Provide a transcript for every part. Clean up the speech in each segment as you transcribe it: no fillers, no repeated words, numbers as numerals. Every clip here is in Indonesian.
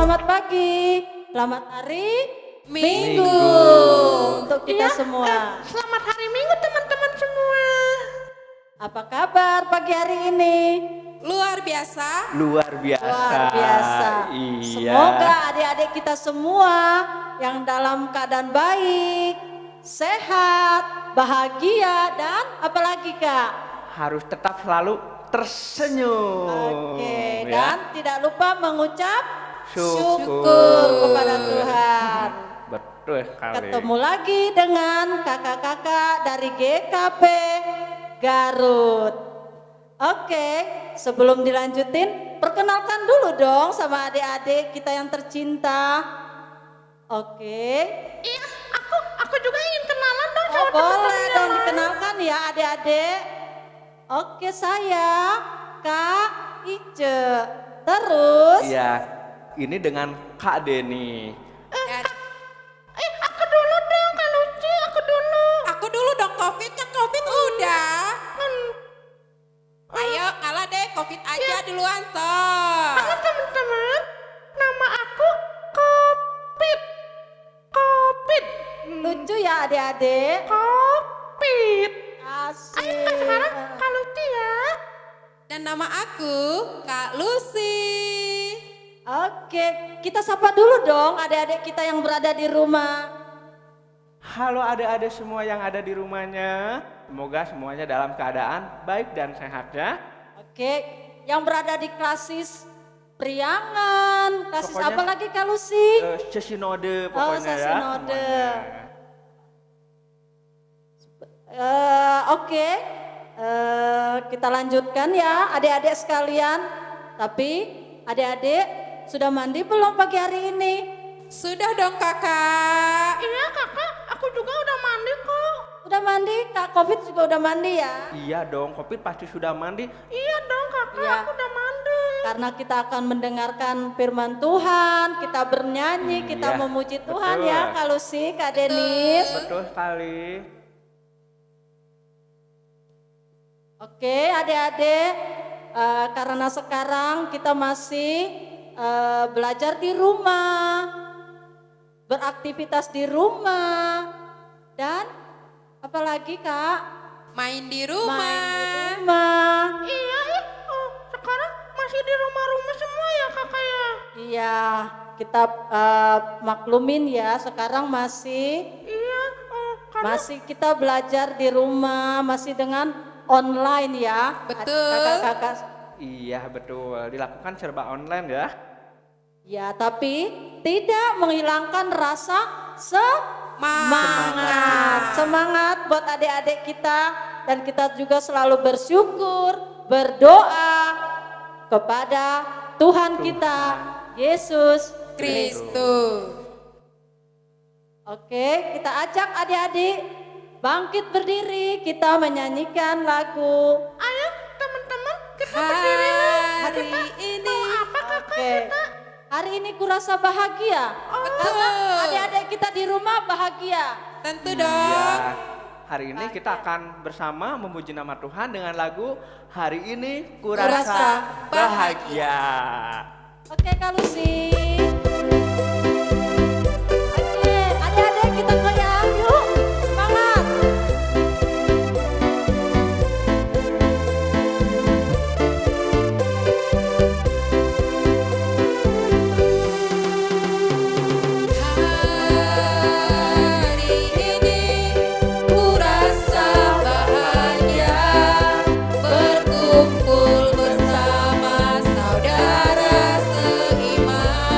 selamat pagi. Selamat hari Minggu. untuk kita semua. Selamat hari Minggu teman-teman semua. Apa kabar pagi hari ini? Luar biasa. Luar biasa. Luar biasa. Iya. Semoga adik-adik kita semua yang dalam keadaan baik, sehat, bahagia, dan apalagi Kak? Harus tetap selalu tersenyum. Oke, ya. dan tidak lupa mengucap Syukur. kepada Tuhan. Betul sekali. Ketemu lagi dengan kakak-kakak dari GKP Garut. Oke, sebelum dilanjutin, perkenalkan dulu dong sama adik-adik kita yang tercinta. Oke. Iya, aku juga ingin kenalan dong Oh, sama boleh teman-teman. dong dikenalkan ya adik-adik. Oke, saya Kak Ice. Terus Iya, ini dengan Kak Deni. Aku dulu dong, Kak Luci, aku dulu. Aku dulu dong, Covid udah. Ayo kalah deh, Covid aja duluan toh. Halo teman-teman, nama aku Kopit. Kopit. lucu ya adik-adik. Kopit. Asik. Ayo sekarang Kak Luci ya. Dan nama aku Kak Lucy. Oke, kita sapa dulu dong adik-adik kita yang berada di rumah. Halo adik-adik semua yang ada di rumahnya. Semoga semuanya dalam keadaan baik dan sehat ya. Oke, yang berada di klasis Priangan, klasis Pokoknya, apa lagi Kak Lucy? Sesinode pokoknya ya. sesinode. semuanya. Oke, kita lanjutkan ya adik-adik sekalian. Tapi adik-adik sudah mandi belum pagi hari ini? Sudah dong kakak. Iya kakak, aku juga udah mandi kok. Udah mandi? Kak Covid juga udah mandi ya? Iya dong, Covid pasti sudah mandi. Iya dong kakak, Iya. aku udah mandi. Karena kita akan mendengarkan firman Tuhan, kita bernyanyi, kita Iya, memuji Tuhan betul. ya Kak Lucy, Kak Denis. Betul sekali. Oke adik-adik, karena sekarang kita masih belajar di rumah, beraktivitas di rumah, dan apalagi Kak? Main di Main di rumah. rumah. Iya, sekarang masih di rumah-rumah semua ya kakak ya. Iya, kita maklumin ya, sekarang masih Iya, karena kita belajar di rumah, masih dengan online ya. Betul. Kakak-kakak. Iya betul, dilakukan serba online ya. Ya, tapi tidak menghilangkan rasa semangat buat adik-adik kita, dan kita juga selalu bersyukur, berdoa kepada Tuhan kita, Yesus Kristus. Oke, kita ajak adik-adik bangkit berdiri, kita menyanyikan lagu. ayo teman-teman kita berdiri. Hari ini. Apa kakak? Oke, hari ini kurasa bahagia. Karena adik-adik kita di rumah bahagia. Tentu Iya. dong. Hari ini kita akan bersama memuji nama Tuhan dengan lagu Hari Ini Kurasa Kurasa Bahagia. Oke Kak Lucy. Oke, adik-adik kita goyang yuk. Semangat. Hari ini kurasa bahagia, berkumpul bersama saudara seiman.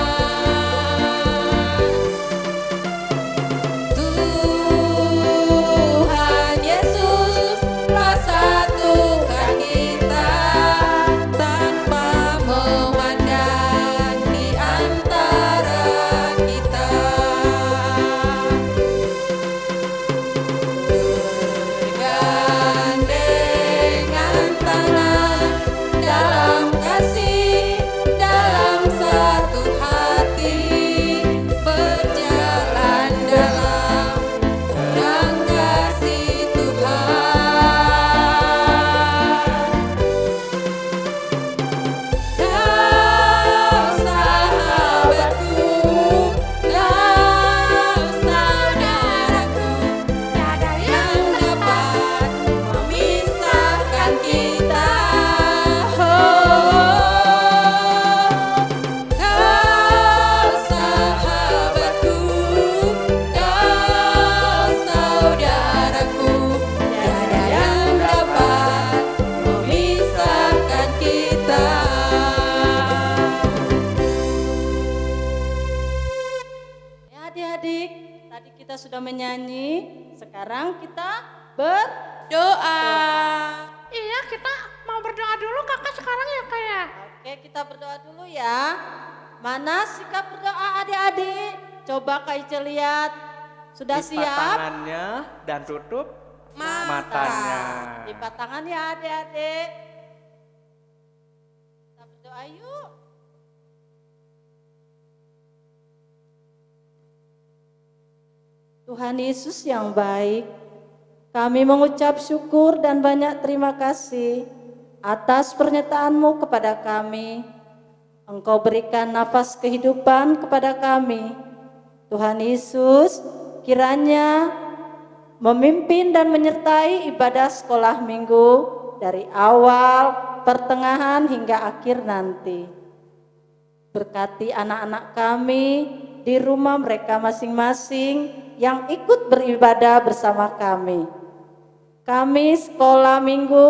kita sudah menyanyi, sekarang kita Doa. Iya, kita mau berdoa dulu kakak sekarang ya kak ya. Oke, kita berdoa dulu ya. Mana sikap berdoa adik-adik? Coba Kak Ica lihat. Sudah Lipat siap? tangannya dan tutup matanya. Lipat tangan ya adik-adik. Kita berdoa yuk. Tuhan Yesus yang baik, kami mengucap syukur dan banyak terima kasih atas pernyataan-Mu kepada kami. Engkau berikan nafas kehidupan kepada kami. Tuhan Yesus, kiranya memimpin dan menyertai ibadah sekolah minggu dari awal, pertengahan hingga akhir nanti. Berkati anak-anak kami di rumah mereka masing-masing yang ikut beribadah bersama kami. Kami sekolah minggu,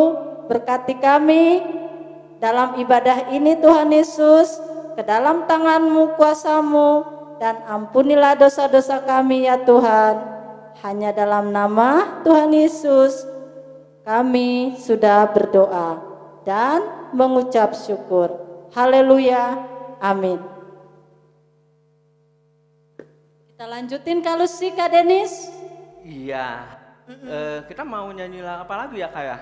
berkati kami dalam ibadah ini Tuhan Yesus, ke dalam tangan-Mu, kuasa-Mu, dan ampunilah dosa-dosa kami ya Tuhan. Hanya dalam nama Tuhan Yesus kami sudah berdoa dan mengucap syukur. Haleluya, amin. Kita lanjutin Kak Lucy, Kak Denis. Iya. Kita mau nyanyi apa lagi ya Kak ya?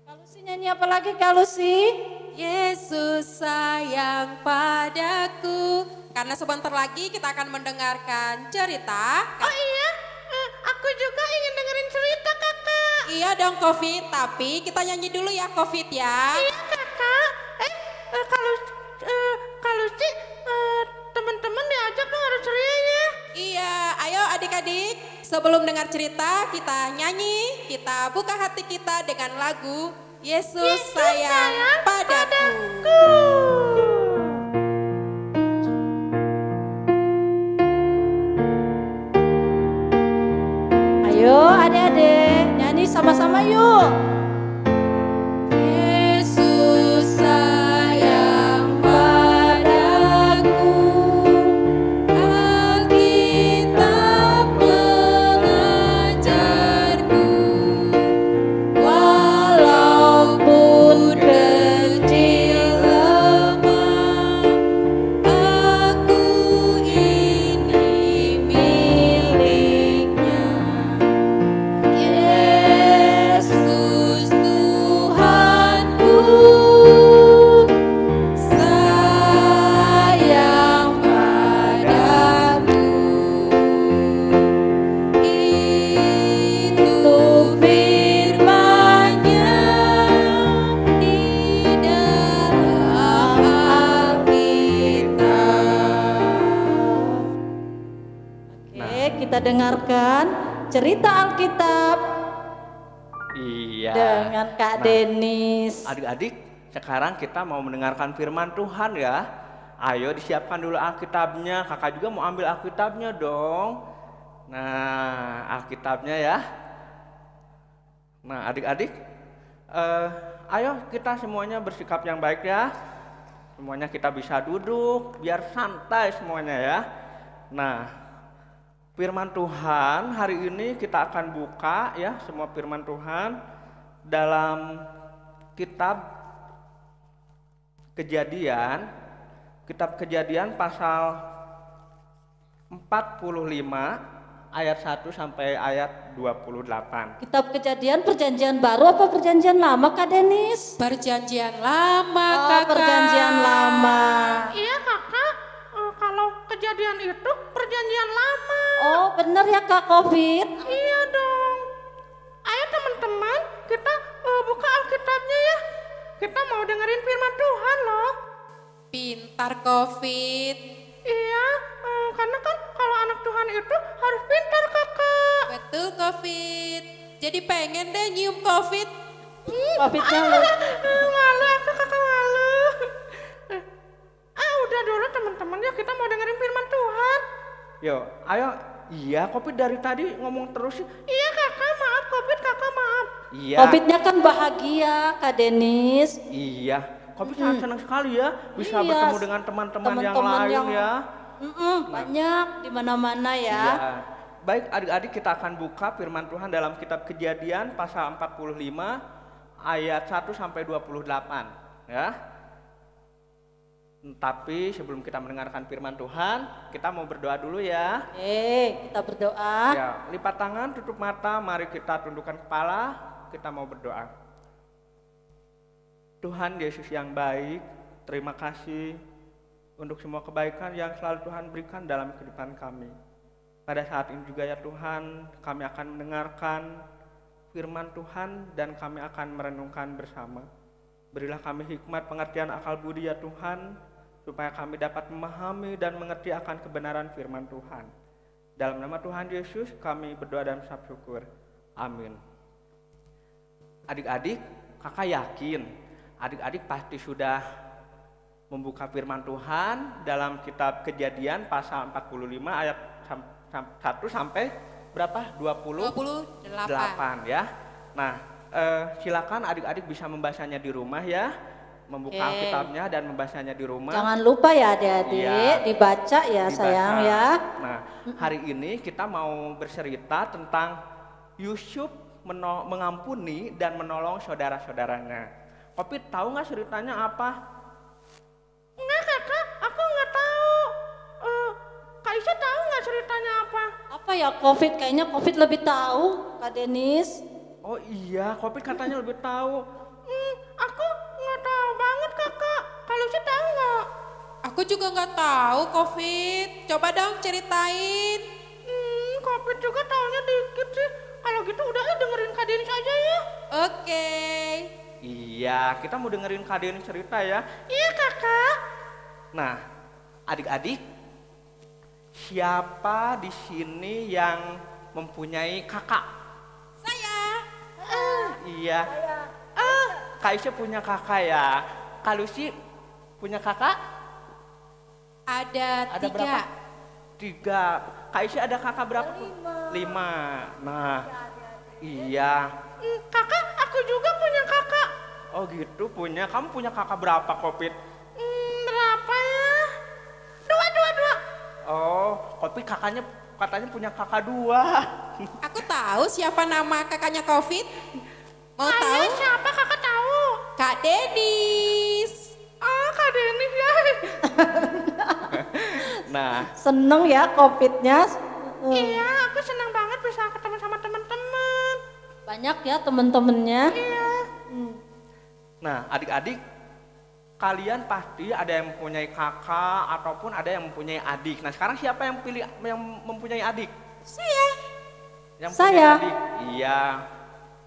Kak Lucy nyanyi apa lagi Kak Lucy? Yesus sayang padaku. Karena sebentar lagi kita akan mendengarkan cerita. Oh iya, aku juga ingin dengerin cerita kakak. Iya dong Covid, tapi kita nyanyi dulu ya Covid ya. Iya kakak. Kalau sih teman-teman diajak dong ada cerianya. Iya, ayo adik-adik, sebelum dengar cerita kita nyanyi, kita buka hati kita dengan lagu Yesus sayang padaku. Ayo adik-adik, nyanyi sama-sama yuk. Yesus sayang padaku, Alkitab mengajarku, walaupun kecil lemah, aku ini miliknya. Yesus Tuhanku, sayang padaku. Itu firman-Nya di dalam Alkitab. Oke, kita dengarkan cerita Alkitab Iya. dengan Kak Nah, Denis. Adik-adik, sekarang kita mau mendengarkan firman Tuhan ya. Ayo disiapkan dulu Alkitabnya. Kakak juga mau ambil Alkitabnya dong. Nah, Alkitabnya ya. Nah, adik-adik, ayo kita semuanya bersikap yang baik ya. Semuanya kita bisa duduk, biar santai semuanya ya. Nah, firman Tuhan hari ini kita akan buka ya, semua firman Tuhan dalam kitab Kejadian pasal 45 ayat 1 sampai ayat 28. Kitab Kejadian perjanjian baru apa perjanjian lama Kak Denis? Perjanjian lama, Oh, kakak. perjanjian lama. Iya kakak, kalau kejadian itu perjanjian lama. Oh, bener ya Kak Covid? Iya dong. Ayo teman-teman, kita buka Alkitabnya ya. Kita mau dengerin firman Tuhan loh. Pintar Covid. Iya, karena kan kalau anak Tuhan itu harus pintar kakak. Betul Covid. Jadi pengen deh nyium Covid. Covidnya lu. Malu aku kakak malu. Udah dulu teman-teman ya, kita mau dengerin firman Tuhan. Yo, ayo. Iya, Covid dari tadi ngomong terus sih. Iya kakak, maaf Covid kakak maaf. Iya. Covidnya kan bahagia Kak Denis. Iya. Covid sangat senang sekali ya bisa Iya, bertemu dengan teman-teman yang teman-teman lain yang- ya. Banyak di mana-mana ya. Iya. baik adik-adik kita akan buka firman Tuhan dalam kitab Kejadian pasal 45 ayat 1 sampai 28 ya. Tapi sebelum kita mendengarkan firman Tuhan, kita mau berdoa dulu ya. Kita berdoa. Ya, lipat tangan, tutup mata, mari kita tundukkan kepala, kita mau berdoa. Tuhan Yesus yang baik, terima kasih untuk semua kebaikan yang selalu Tuhan berikan dalam kehidupan kami. Pada saat ini juga ya Tuhan, kami akan mendengarkan firman Tuhan dan kami akan merenungkan bersama. Berilah kami hikmat pengertian akal budi ya Tuhan, supaya kami dapat memahami dan mengerti akan kebenaran firman Tuhan. Dalam nama Tuhan Yesus kami berdoa dan mengucap syukur. Amin. Adik-adik, kakak yakin adik-adik pasti sudah membuka firman Tuhan dalam kitab Kejadian pasal 45 ayat 1 sampai berapa? 28 ya. Nah, silakan adik-adik bisa membacanya di rumah ya. Membuka Alkitabnya dan membacanya di rumah. Jangan lupa ya adik-adik, dibaca ya dibaca. sayang ya. Nah, hari ini kita mau bercerita tentang Yusuf mengampuni dan menolong saudara-saudaranya. Kopit tahu nggak ceritanya apa? Enggak kakak, aku nggak tahu. Kak Isya tahu nggak ceritanya apa? Apa ya Covid? Kayaknya Covid lebih tahu, Kak Denis. Oh iya, Kopit katanya lebih tahu. Aku nggak tahu banget kakak. Kalau Isya tahu nggak? Aku juga nggak tahu, Covid. Coba dong ceritain. Covid juga taunya dikit sih. Kalau gitu udah dengerin Kak Denis aja ya. Oke. Iya, kita mau dengerin Kak Denis cerita ya. Iya kakak. Nah, adik-adik, siapa di sini yang mempunyai kakak? Saya. Iya. Kak Isya punya kakak ya. Kak Lucy punya kakak? Ada 3. Berapa? 3. Kak Isya ada kakak berapa? 5. Nah, iya. Kakak, aku juga punya kakak. Oh gitu punya. Kamu punya kakak berapa, Kopit? Berapa ya? 2. Oh, Kopit katanya punya kakak 2. Aku tahu siapa nama kakaknya Covid. Mau tahu? Siapa kakak tahu? Kak Denis. Oh, Kak Denis ya. Nah, Seneng ya Covidnya. Iya, aku senang banget bisa ketemu sama teman-teman. Banyak ya temen-temennya. nah adik-adik, kalian pasti ada yang mempunyai kakak ataupun ada yang mempunyai adik. Nah, sekarang siapa yang mempunyai adik? Saya. Yang Saya. punya adik? Iya.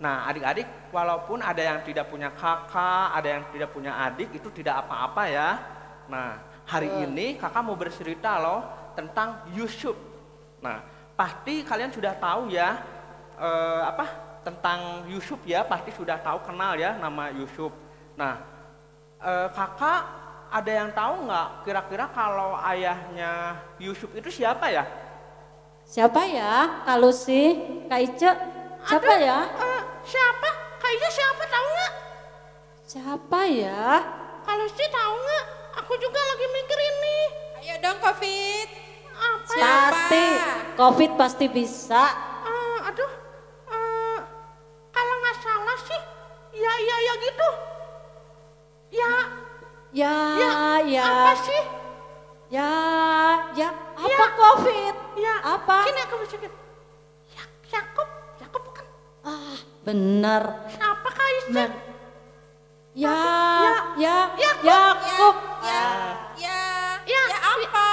Nah, adik-adik, walaupun ada yang tidak punya kakak, ada yang tidak punya adik, itu tidak apa-apa ya. Nah, hari ini kakak mau bercerita loh tentang Yusuf. Nah, pasti kalian sudah tahu ya tentang Yusuf ya, pasti sudah tahu, kenal ya nama Yusuf. Nah, kakak ada yang tahu nggak kira-kira kalau ayahnya Yusuf itu siapa ya? Siapa ya? Kak Lucy, Kak Ice, siapa ya? Siapa? Kak Isya siapa tahu nggak? Siapa ya? Kalau sih tahu nggak? Aku juga lagi mikir ini. Ayo dong Covid. Apa? Siapa? Pasti, Covid pasti bisa. Aduh, kalau nggak salah sih, ya gitu. Ya, Apa sih? Ya, apa Covid? Ya, Apa? Sini aku bisikin. Yakub bukan? Ah, bener. Siapa Kak Isya? Men. Ya, Yakub. Yakub. Ya apa?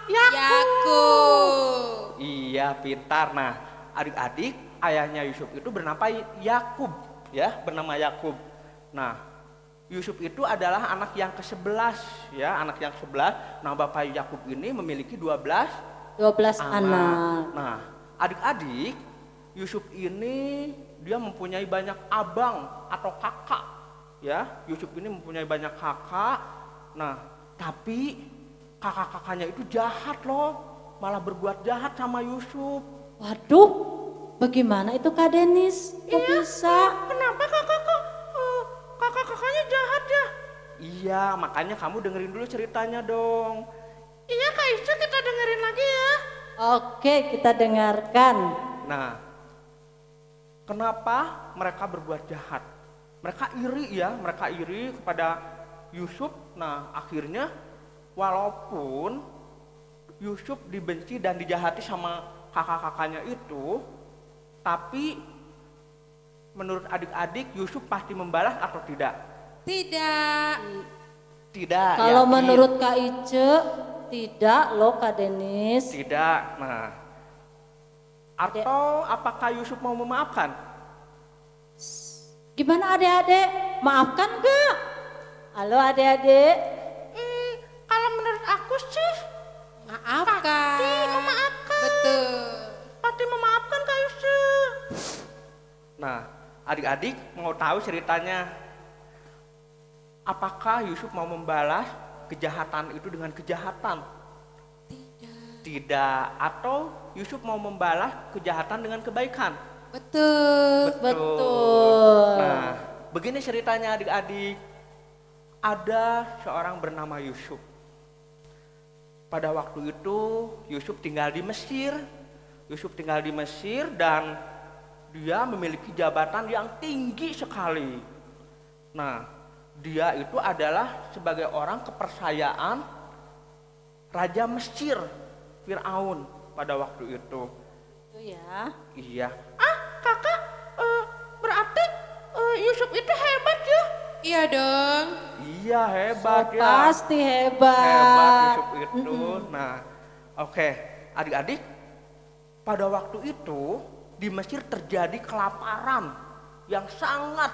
Yakub. Yakub. Iya, pintar. Nah, adik-adik, ayahnya Yusuf itu bernama Yakub, ya, bernama Yakub. Nah, Yusuf itu adalah anak yang ke-11, ya, anak yang ke-11. Nah, Bapak Yakub ini memiliki 12 anak. Nah, adik-adik, Yusuf ini dia mempunyai banyak abang atau kakak, ya. Yusuf ini mempunyai banyak kakak. Nah, tapi kakak-kakaknya itu jahat loh, malah berbuat jahat sama Yusuf. Waduh, bagaimana itu Kak Denis? Kok bisa? Kenapa kakak-kakaknya jahat ya? Iya, makanya kamu dengerin dulu ceritanya dong. Iya Kak Isya, kita dengerin lagi ya. Oke, kita dengarkan. Nah, kenapa mereka berbuat jahat? Mereka iri ya, mereka iri kepada Yusuf. Nah, akhirnya walaupun Yusuf dibenci dan dijahati sama kakak-kakaknya itu, tapi menurut adik-adik Yusuf pasti membalas atau tidak? Tidak. Tidak. Kalau yakin? menurut Kak Ice, tidak loh Kak Denis. Tidak. Nah, atau apakah Yusuf mau memaafkan? Gimana adik-adik? Maafkan gak? Halo adik-adik. Kalau menurut aku sih, Maafkan. Pasti memaafkan. Betul. pasti memaafkan Kak Yusuf. Nah, adik-adik mau tahu ceritanya. Apakah Yusuf mau membalas kejahatan itu dengan kejahatan? Tidak. Atau Yusuf mau membalas kejahatan dengan kebaikan? Betul. Betul. Nah, begini ceritanya adik-adik. Ada seorang bernama Yusuf. Pada waktu itu Yusuf tinggal di Mesir. Yusuf tinggal di Mesir dan dia memiliki jabatan yang tinggi sekali. Nah, dia itu adalah sebagai orang kepercayaan Raja Mesir, Firaun pada waktu itu. Itu ya. Iya, Kakak, berarti Yusuf itu hebat ya? Iya dong. iya hebat ya. Pasti hebat. Hebat Yusuf itu. Nah, oke, adik-adik, pada waktu itu di Mesir terjadi kelaparan yang sangat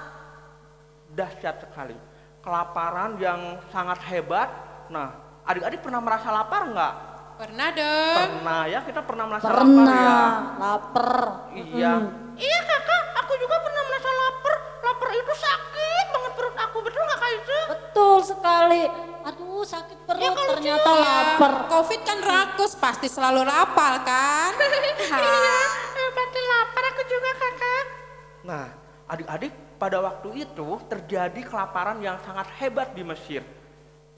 dahsyat sekali. Kelaparan yang sangat hebat. Nah, adik-adik pernah merasa lapar nggak? Pernah dong. Pernah ya, kita pernah merasa lapar Pernah ya. lapar. Iya. Iya kakak, aku juga pernah merasa lapar. Lapar itu sakit banget perut aku, betul nggak Kak Yusuf? Betul sekali. Aduh sakit perut ternyata Iya, lapar. Covid kan rakus, pasti selalu lapar kan? Iya, pasti lapar aku juga kakak. Nah, adik-adik, pada waktu itu terjadi kelaparan yang sangat hebat di Mesir.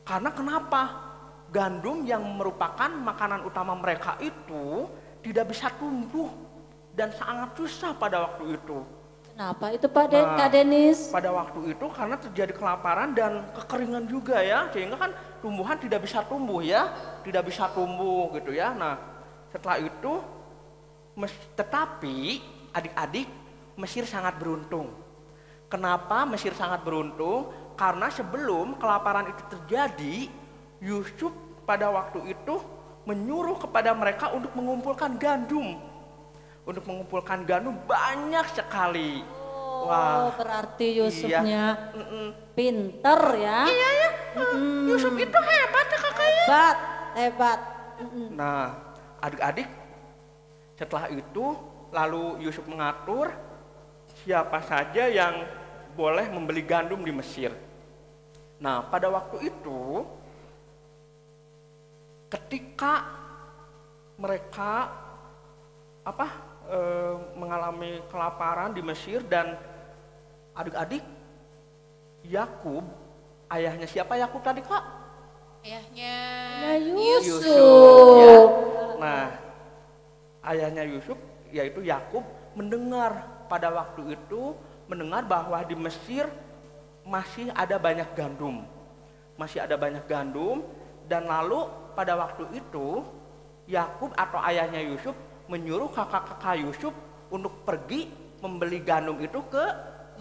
Karena kenapa? Gandum yang merupakan makanan utama mereka itu tidak bisa tumbuh dan sangat susah pada waktu itu. Kenapa itu Pak Nah, Kak Denis? Pada waktu itu karena terjadi kelaparan dan kekeringan juga ya, sehingga kan tumbuhan tidak bisa tumbuh ya, tidak bisa tumbuh gitu ya. Nah, setelah itu tetapi adik-adik, Mesir sangat beruntung. Kenapa Mesir sangat beruntung? Karena sebelum kelaparan itu terjadi, Yusuf pada waktu itu menyuruh kepada mereka untuk mengumpulkan gandum. Untuk mengumpulkan gandum banyak sekali. Oh, berarti Yusufnya Mm-mm. pinter ya. Iya ya, Yusuf itu hebat ya kakak ya. Hebat, hebat. Nah, adik-adik, setelah itu lalu Yusuf mengatur siapa saja yang boleh membeli gandum di Mesir. Nah, pada waktu itu ketika mereka mengalami kelaparan di Mesir dan adik-adik, Yakub, ayahnya siapa Yakub tadi Kak? Ayahnya Nah, Yusuf. Ya. Nah, ayahnya Yusuf yaitu Yakub mendengar pada waktu itu bahwa di Mesir masih ada banyak gandum. Masih ada banyak gandum dan lalu pada waktu itu Yakub atau ayahnya Yusuf menyuruh kakak-kakak Yusuf untuk pergi membeli gandum itu ke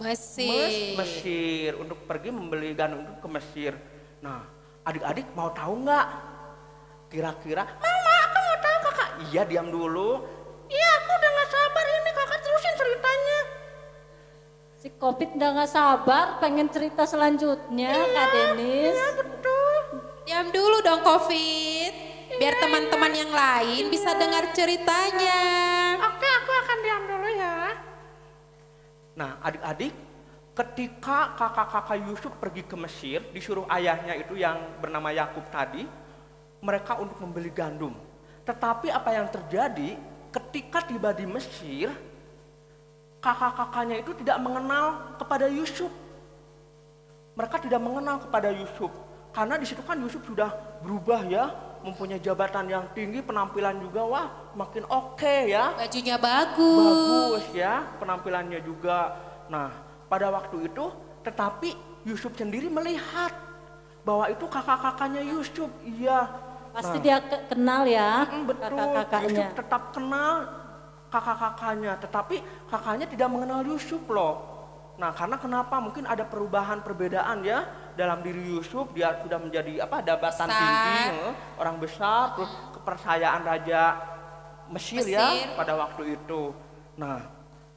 Mesir, untuk pergi membeli gandum itu ke Mesir. Nah, adik-adik mau tahu nggak? Kira-kira? Mama, aku mau tahu kakak. Iya, diam dulu. Iya, aku udah gak sabar ini kakak terusin ceritanya. Si Covid udah gak sabar pengen cerita selanjutnya Kak Denis. Iya betul. Diam dulu dong Covid. Biar teman-teman yang lain bisa dengar ceritanya. Oke, aku akan diam dulu ya. Nah, adik-adik, ketika kakak-kakak Yusuf pergi ke Mesir, disuruh ayahnya itu yang bernama Yakub tadi, mereka untuk membeli gandum. Tetapi apa yang terjadi ketika tiba di Mesir, kakak-kakaknya itu tidak mengenal kepada Yusuf. Mereka tidak mengenal kepada Yusuf. Karena di situ kan Yusuf sudah berubah ya, mempunyai jabatan yang tinggi, penampilan juga wah makin oke ya. Bajunya bagus. Bagus ya, penampilannya juga. Nah, pada waktu itu tetapi Yusuf sendiri melihat bahwa itu kakak-kakaknya Yusuf. Iya. Pasti dia kenal ya Betul, kakak-kakaknya. Yusuf tetap kenal kakak-kakaknya, tetapi kakaknya tidak mengenal Yusuf loh. Nah, karena kenapa? Mungkin ada perubahan, perbedaan ya dalam diri Yusuf. Dia sudah menjadi jabatan Besar. tinggi, orang besar, terus kepercayaan Raja Mesir ya pada waktu itu. Nah,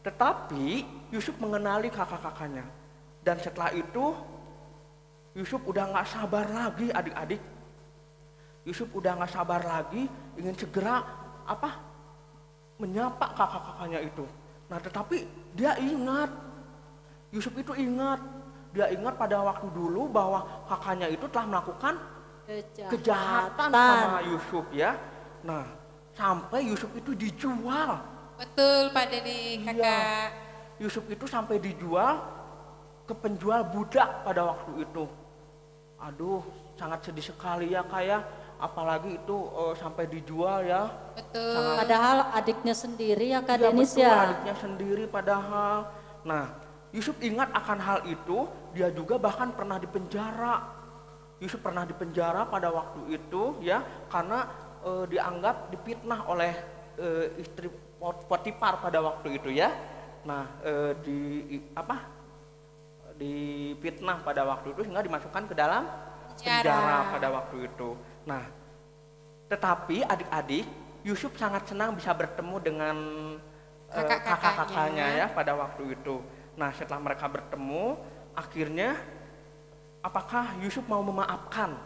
tetapi Yusuf mengenali kakak-kakaknya. Dan setelah itu Yusuf udah nggak sabar lagi adik-adik. Yusuf udah nggak sabar lagi ingin segera menyapa kakak-kakaknya itu. Nah, tetapi dia ingat, Yusuf itu ingat, dia ingat pada waktu dulu bahwa kakaknya itu telah melakukan kejahatan sama Yusuf ya. Nah, sampai Yusuf itu dijual. Betul Pak Dedi, kakak. Iya, Yusuf itu sampai dijual ke penjual budak pada waktu itu. Aduh, sangat sedih sekali ya kayak, apalagi itu sampai dijual ya. Betul. Padahal adiknya sendiri ya Kak Iya, Denis betul, ya. adiknya sendiri padahal. Nah, Yusuf ingat akan hal itu, dia juga bahkan pernah dipenjara. Yusuf pernah dipenjara pada waktu itu ya, karena dianggap difitnah oleh istri Potifar pada waktu itu ya. Nah, difitnah pada waktu itu sehingga dimasukkan ke dalam penjara pada waktu itu. Nah, tetapi adik-adik, Yusuf sangat senang bisa bertemu dengan kakak-kakaknya ya pada waktu itu. Nah, setelah mereka bertemu, akhirnya apakah Yusuf mau memaafkan?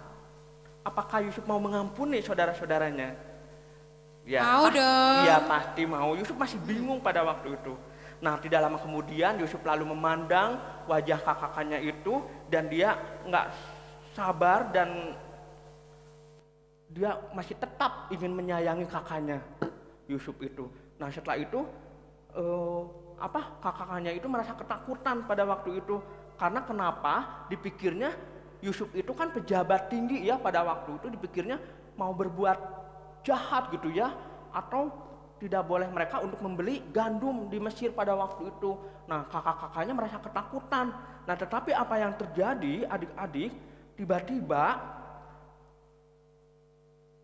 Apakah Yusuf mau mengampuni saudara-saudaranya? Ya, Mau dong. Iya, pasti mau. Yusuf masih bingung pada waktu itu. Nah, tidak lama kemudian Yusuf lalu memandang wajah kakaknya itu dan dia nggak sabar dan dia masih tetap ingin menyayangi kakaknya Yusuf itu. Nah, setelah itu kakaknya itu merasa ketakutan pada waktu itu. Karena kenapa? Dipikirnya Yusuf itu kan pejabat tinggi ya pada waktu itu, dipikirnya mau berbuat jahat gitu ya, atau tidak boleh mereka untuk membeli gandum di Mesir pada waktu itu. Nah, kakak-kakaknya merasa ketakutan. Nah, tetapi apa yang terjadi adik-adik, tiba-tiba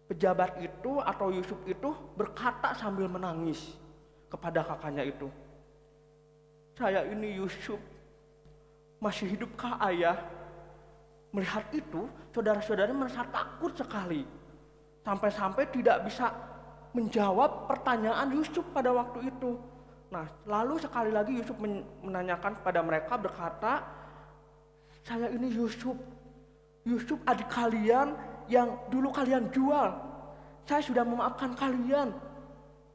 pejabat itu atau Yusuf itu berkata sambil menangis kepada kakaknya itu, "Saya ini Yusuf, masih hidupkah ayah?" Melihat itu, saudara-saudaranya merasa takut sekali. Sampai-sampai tidak bisa menjawab pertanyaan Yusuf pada waktu itu. Nah, lalu sekali lagi Yusuf menanyakan kepada mereka, berkata, "Saya ini Yusuf, Yusuf adik kalian yang dulu kalian jual. Saya sudah memaafkan kalian."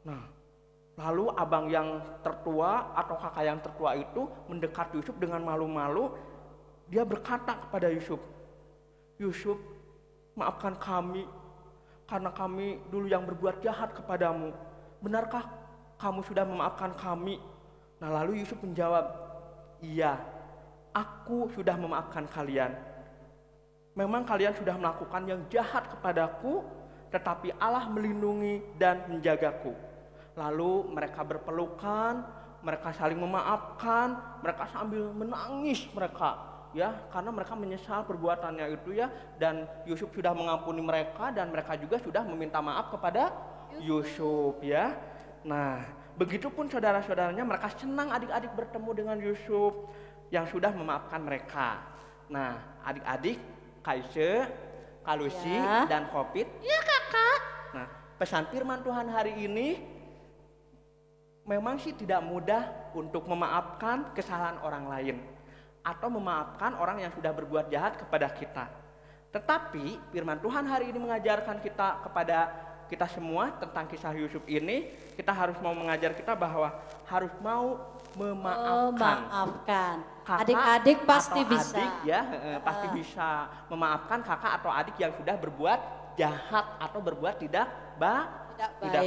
Nah, lalu abang yang tertua atau kakak yang tertua itu mendekat Yusuf dengan malu-malu. Dia berkata kepada Yusuf, "Yusuf, maafkan kami karena kami dulu yang berbuat jahat kepadamu. Benarkah kamu sudah memaafkan kami?" Nah, lalu Yusuf menjawab, "Iya, aku sudah memaafkan kalian. Memang kalian sudah melakukan yang jahat kepadaku, tetapi Allah melindungi dan menjagaku." Lalu mereka berpelukan, mereka saling memaafkan, mereka sambil menangis mereka. Ya, karena mereka menyesal perbuatannya itu ya, dan Yusuf sudah mengampuni mereka dan mereka juga sudah meminta maaf kepada Yusuf ya. Nah, begitupun saudara-saudaranya, mereka senang adik-adik bertemu dengan Yusuf yang sudah memaafkan mereka. Nah, adik-adik, Kaise, Kalusi, Ya. dan Kopit. Iya kakak. Nah, pesan firman Tuhan hari ini memang sih tidak mudah untuk memaafkan kesalahan orang lain atau memaafkan orang yang sudah berbuat jahat kepada kita. Tetapi firman Tuhan hari ini mengajarkan kepada kita semua tentang kisah Yusuf ini, kita harus mau mengajar kita bahwa harus mau memaafkan. Memaafkan. Kakak Adik-adik pasti atau bisa. adik ya, pasti bisa memaafkan kakak atau adik yang sudah berbuat jahat atau berbuat tidak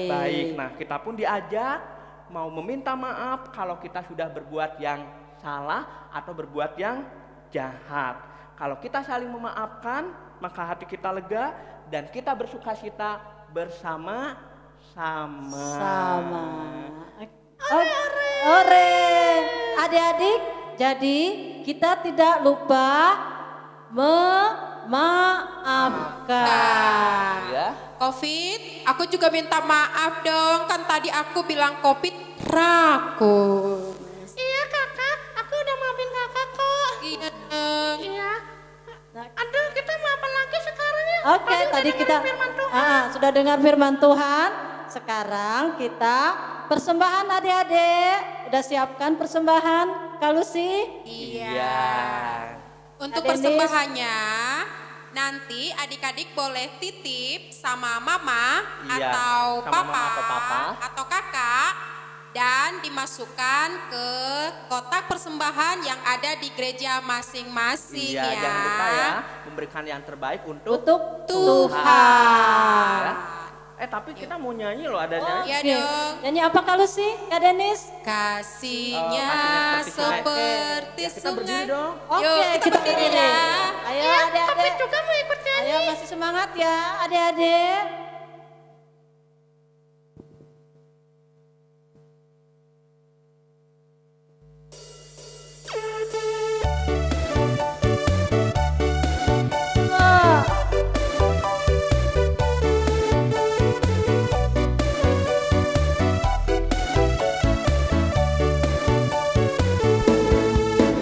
baik. Nah, kita pun diajak mau meminta maaf kalau kita sudah berbuat yang salah atau berbuat yang jahat. Kalau kita saling memaafkan, maka hati kita lega dan kita bersukacita bersama-sama. Sama. Ore. Adik-adik, jadi kita tidak lupa memaafkan. Ya. Covid, aku juga minta maaf dong. Kan tadi aku bilang Covid rakus. Iya kakak, aku udah maafin kakak kok. Iya dong. Iya. Aduh, kita mau apa lagi sekarang ya? Oke, udah tadi dengerin kita firman Tuhan. sudah dengar firman Tuhan. Sekarang kita persembahan adik-adik. Udah siapkan persembahan, Kak Lucy? Iya. Untuk Kak Denis. persembahannya, nanti adik-adik boleh titip sama mama Iya, atau sama papa, mama atau papa. atau kakak dan dimasukkan ke kotak persembahan yang ada di gereja masing-masing Iya, ya. jangan lupa ya memberikan yang terbaik untuk Untuk Tuhan. Ya. Tapi kita mau nyanyi loh, ada Oh, nyanyi. Iya oke. dong. Nyanyi apa Kak Lucy? Kak Denis? Kasihnya Kasihnya seperti seperti Ya, kita berdiri sungai. dong. Oke, Yuk, kita berdiri ya. Ayo Tapi adik-adik. juga mau ikut nyanyi. Ayo masih semangat ya adik-adik. Wah.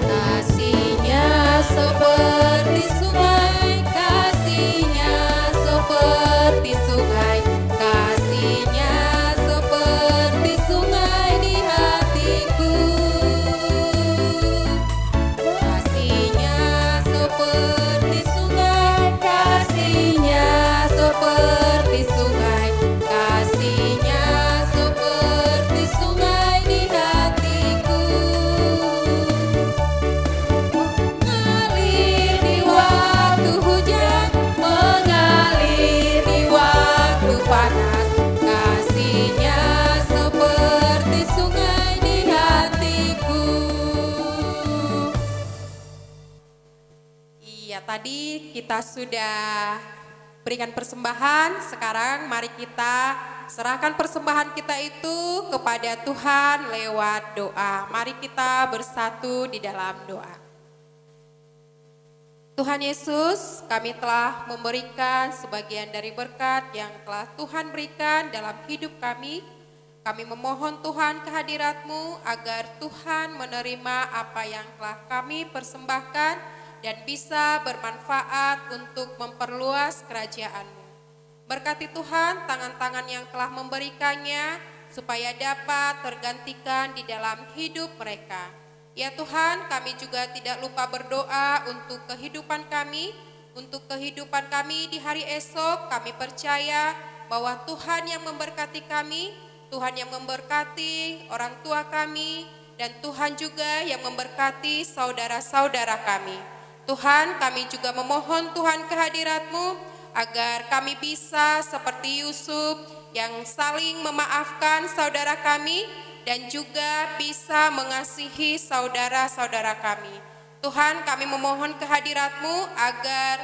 Kasihnya seperti sungai, kasihnya seperti sungai, kasihnya seperti sungai di hatiku. Kasihnya seperti sungai, kasihnya seperti sungai, kasihnya seperti sungai di hatiku. Mengalir di waktu hujan, mengalir di waktu panas, kasihnya seperti sungai di hatiku. Iya, tadi kita sudah berikan persembahan, sekarang mari kita serahkan persembahan kita itu kepada Tuhan lewat doa. Mari kita bersatu di dalam doa. Tuhan Yesus, kami telah memberikan sebagian dari berkat yang telah Tuhan berikan dalam hidup kami. Kami memohon Tuhan kehadirat-Mu agar Tuhan menerima apa yang telah kami persembahkan dan bisa bermanfaat untuk memperluas kerajaan-Mu. Berkati Tuhan tangan-tangan yang telah memberikannya supaya dapat tergantikan di dalam hidup mereka. Ya Tuhan, kami juga tidak lupa berdoa untuk kehidupan kami di hari esok. Kami percaya bahwa Tuhan yang memberkati kami, Tuhan yang memberkati orang tua kami, dan Tuhan juga yang memberkati saudara-saudara kami. Tuhan, kami juga memohon Tuhan kehadirat-Mu agar kami bisa seperti Yusuf yang saling memaafkan saudara kami, dan juga bisa mengasihi saudara-saudara kami. Tuhan, kami memohon kehadirat-Mu agar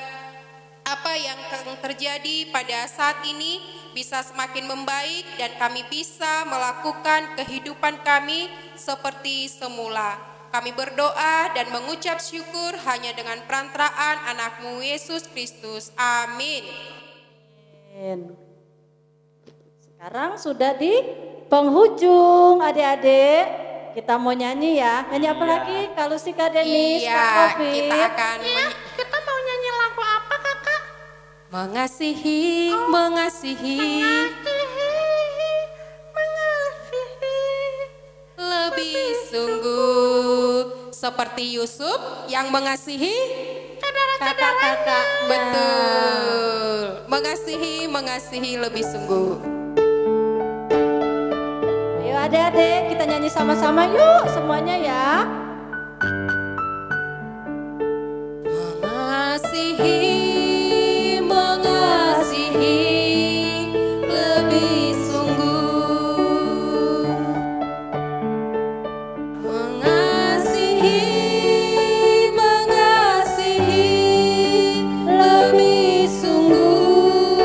apa yang terjadi pada saat ini bisa semakin membaik dan kami bisa melakukan kehidupan kami seperti semula. Kami berdoa dan mengucap syukur hanya dengan perantaraan anak-Mu Yesus Kristus. Amin. Sekarang sudah di penghujung adik-adik. Kita mau nyanyi ya. Nyanyi apa lagi? Kak Lucy, Kak Denis, Kak Iya, Kopi. kita akan Kita mau nyanyi lagu apa kakak? mengasihi, mengasihi, lebih sungguh seperti Yusuf yang mengasihi. Kakak-kakak. Betul, mengasihi lebih sungguh. Ayo adik-adik, kita nyanyi sama-sama yuk semuanya ya. Mengasihi, lebih sungguh. Mengasihi, lebih sungguh.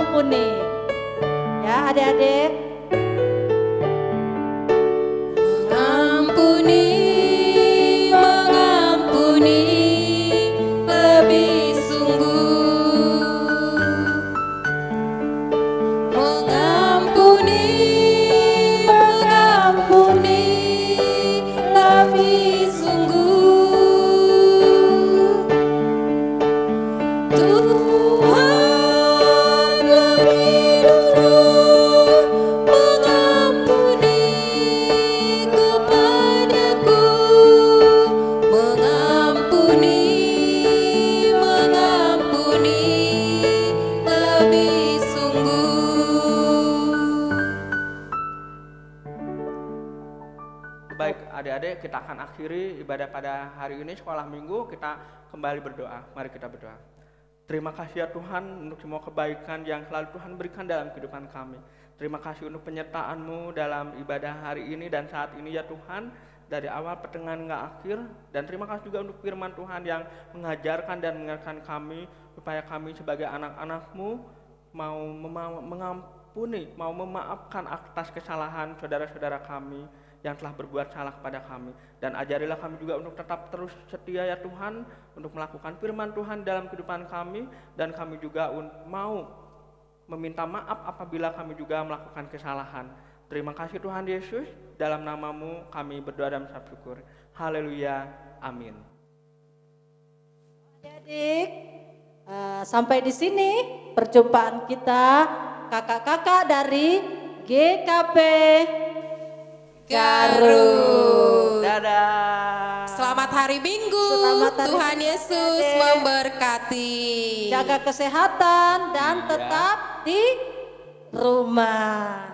mengampuni. Ya adik-adik. Mengampuni, mengampuni lebih sungguh. Mengampuni, mengampuni lebih sungguh. Tuhan lebih dulu mengampuni kepadaku, mengampuni, mengampuni lebih sungguh. Baik adik-adik, kita akan akhiri ibadah pada hari ini sekolah minggu. Kita kembali berdoa. Mari kita berdoa. Terima kasih ya Tuhan untuk semua kebaikan yang selalu Tuhan berikan dalam kehidupan kami. Terima kasih untuk penyertaan-Mu dalam ibadah hari ini dan saat ini ya Tuhan, dari awal pertengahan hingga akhir. Dan terima kasih juga untuk firman Tuhan yang mengajarkan dan mengingatkan kami supaya kami sebagai anak-anak-Mu mau mengampuni, mau memaafkan atas kesalahan saudara-saudara kami yang telah berbuat salah kepada kami. Dan ajarilah kami juga untuk tetap terus setia ya Tuhan, untuk melakukan firman Tuhan dalam kehidupan kami. Dan kami juga mau meminta maaf apabila kami juga melakukan kesalahan. Terima kasih Tuhan Yesus, dalam nama-Mu kami berdoa dan mengucap syukur. Haleluya, amin. Adik-adik, sampai di sini perjumpaan kita kakak-kakak dari GKP Garut. Dadah. Selamat hari Minggu. Selamat hari Tuhan Minggu, Yesus Adik. memberkati. Jaga kesehatan dan tetap di rumah.